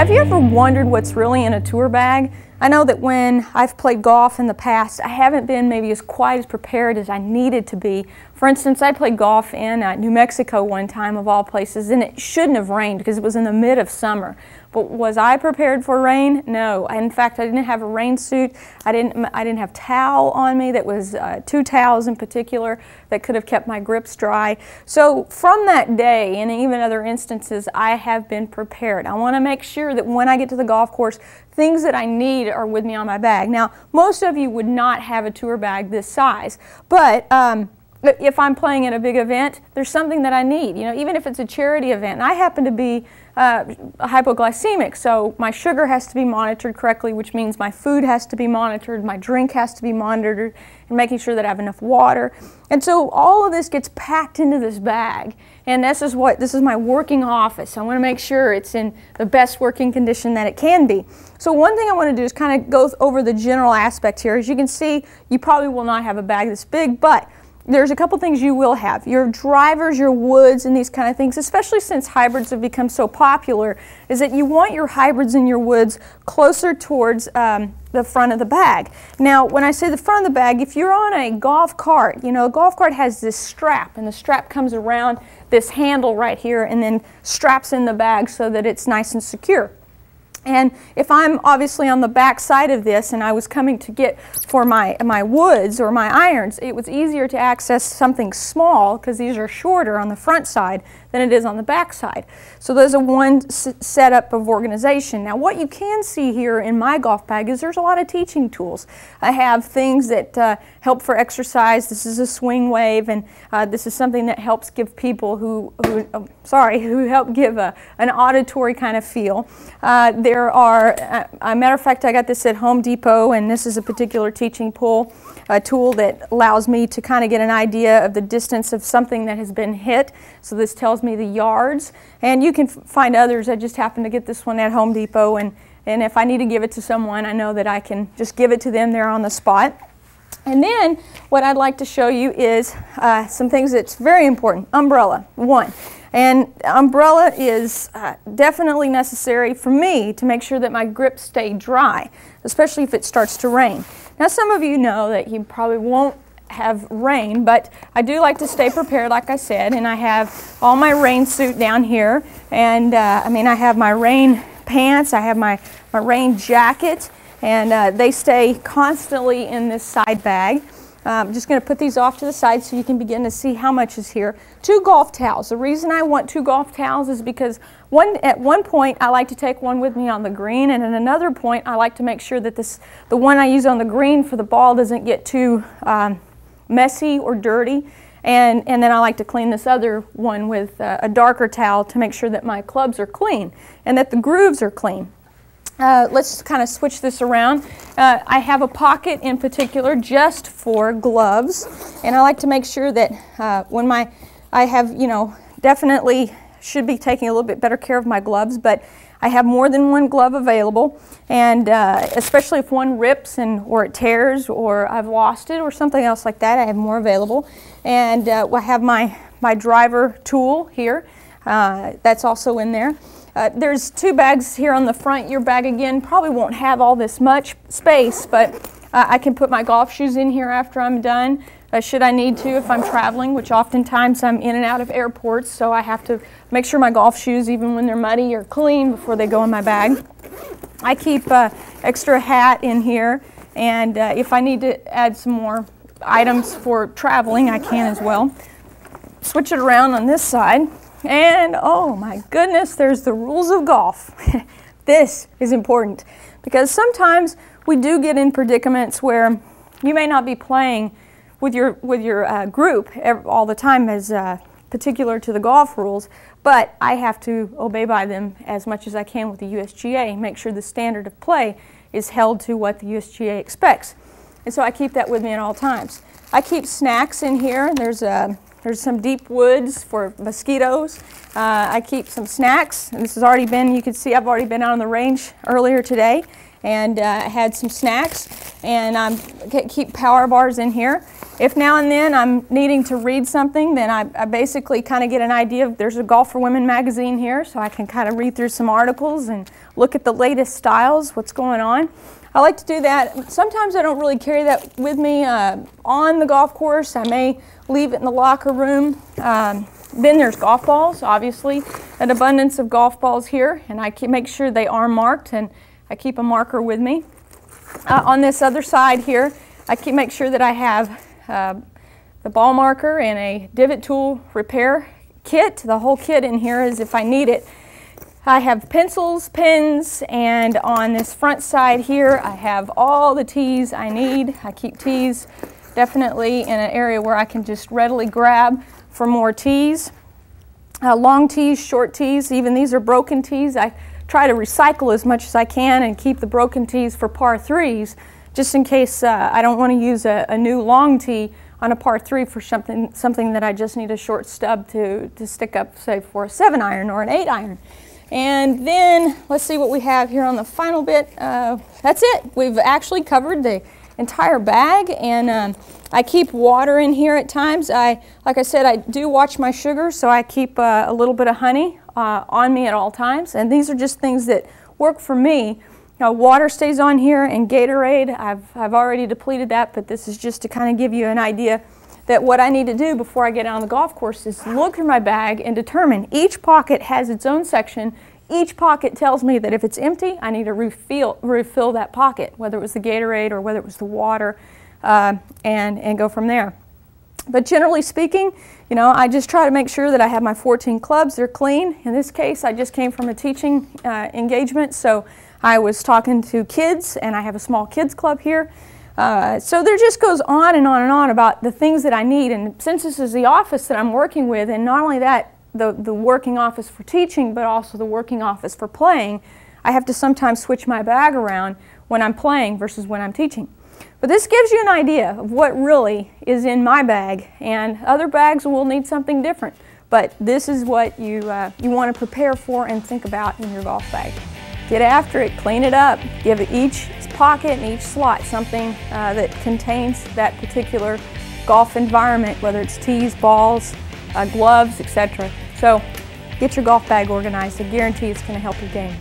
Have you ever wondered what's really in a tour bag? I know that when I've played golf in the past, I haven't been maybe as quite as prepared as I needed to be. For instance, I played golf in New Mexico one time, of all places, and it shouldn't have rained because it was in the mid of summer. But was I prepared for rain? No. In fact, I didn't have a rain suit. I didn't have towel on me. That was 2 towels in particular that could have kept my grips dry. So from that day, and even other instances, I have been prepared. I want to make sure that when I get to the golf course, things that I need are with me on my bag. Now, most of you would not have a tour bag this size, but if I'm playing at a big event, there's something that I need. You know, even if it's a charity event, and I happen to be hypoglycemic, so my sugar has to be monitored correctly, which means my food has to be monitored, my drink has to be monitored, and making sure that I have enough water. And so all of this gets packed into this bag, and this is my working office. I want to make sure it's in the best working condition that it can be. So one thing I want to do is kind of go over the general aspect here. As you can see, you probably will not have a bag this big, but there's a couple things you will have. Your drivers, your woods, and these kind of things, especially since hybrids have become so popular, is that you want your hybrids and your woods closer towards the front of the bag. Now, when I say the front of the bag, if you're on a golf cart, you know, a golf cart has this strap, and the strap comes around this handle right here and then straps in the bag so that it's nice and secure. And if I'm obviously on the back side of this and I was coming to get for my woods or my irons, it was easier to access something small because these are shorter on the front side than it is on the back side. So there's one setup of organization. Now what you can see here in my golf bag is there's a lot of teaching tools. I have things that help for exercise. This is a swing wave, and this is something that helps give people who help give an auditory kind of feel. There are, a matter of fact, I got this at Home Depot, and this is a particular teaching tool that allows me to kind of get an idea of the distance of something that has been hit. So this tells me the yards, and you can find others. I just happened to get this one at Home Depot, and if I need to give it to someone, I know that I can just give it to them there on the spot. And then what I'd like to show you is some things that's very important. Umbrella, one. And umbrella is definitely necessary for me to make sure that my grips stay dry, especially if it starts to rain. Now some of you know that you probably won't have rain, but I do like to stay prepared, like I said, and I have all my rain suit down here, and I have my rain pants, I have my rain jacket, and they stay constantly in this side bag. I'm just going to put these off to the side so you can begin to see how much is here. 2 golf towels. The reason I want 2 golf towels is because at one point I like to take one with me on the green, and at another point I like to make sure that the one I use on the green for the ball doesn't get too messy or dirty. And then I like to clean this other one with a darker towel to make sure that my clubs are clean and that the grooves are clean. Let's kind of switch this around. I have a pocket in particular just for gloves, and I like to make sure that I have, you know, definitely should be taking a little bit better care of my gloves, but I have more than one glove available, and especially if one rips or it tears or I've lost it or something else like that, I have more available. And I have my driver tool here. That's also in there. There's 2 bags here on the front. Your bag, again, probably won't have all this much space, but I can put my golf shoes in here after I'm done, should I need to if I'm traveling, which oftentimes I'm in and out of airports, so I have to make sure my golf shoes, even when they're muddy, are clean before they go in my bag. I keep extra hat in here, and if I need to add some more items for traveling, I can as well. Switch it around on this side. And oh my goodness, there's the rules of golf. This is important because sometimes we do get in predicaments where you may not be playing with your group all the time as particular to the golf rules, but I have to obey by them as much as I can with the USGA, make sure the standard of play is held to what the USGA expects. And so I keep that with me at all times. I keep snacks in here. There's some deep woods for mosquitoes. I keep some snacks. And this has already been, you can see I've already been out on the range earlier today, and I had some snacks, and I keep power bars in here. If now and then I'm needing to read something, then I basically kind of get an idea of, there's a Golf for Women magazine here, so I can kind of read through some articles and look at the latest styles, what's going on. I like to do that. Sometimes I don't really carry that with me on the golf course. I may leave it in the locker room. Then there's golf balls, obviously. An abundance of golf balls here, and I make sure they are marked, and I keep a marker with me. On this other side here, I make sure that I have the ball marker and a divot tool repair kit. The whole kit in here is if I need it. I have pencils, pens, and on this front side here I have all the tees I need. I keep tees definitely in an area where I can just readily grab for more tees. Long tees, short tees, even these are broken tees. I try to recycle as much as I can and keep the broken tees for par 3s, just in case I don't want to use a new long tee on a par 3 for something that I just need a short stub to stick up, say, for a 7-iron or an 8-iron. And then let's see what we have here on the final bit. That's it. We've actually covered the entire bag, and I keep water in here at times. Like I said, I do watch my sugar, so I keep a little bit of honey on me at all times, and these are just things that work for me. Water stays on here, and Gatorade, I've already depleted that, but this is just to kind of give you an idea that what I need to do before I get out on the golf course is look through my bag and determine each pocket has its own section. Each pocket tells me that if it's empty, I need to refill that pocket, whether it was the Gatorade or whether it was the water, and go from there. But generally speaking, you know, I just try to make sure that I have my 14 clubs, they're clean. In this case, I just came from a teaching engagement, so I was talking to kids, and I have a small kids club here. So there just goes on and on and on about the things that I need. And since this is the office that I'm working with, and not only that, the working office for teaching, but also the working office for playing, I have to sometimes switch my bag around when I'm playing versus when I'm teaching. But this gives you an idea of what really is in my bag, and other bags will need something different. But this is what you want to prepare for and think about in your golf bag. Get after it, clean it up, give each pocket and each slot something that contains that particular golf environment, whether it's tees, balls, gloves, etc. So get your golf bag organized. I guarantee it's going to help your game.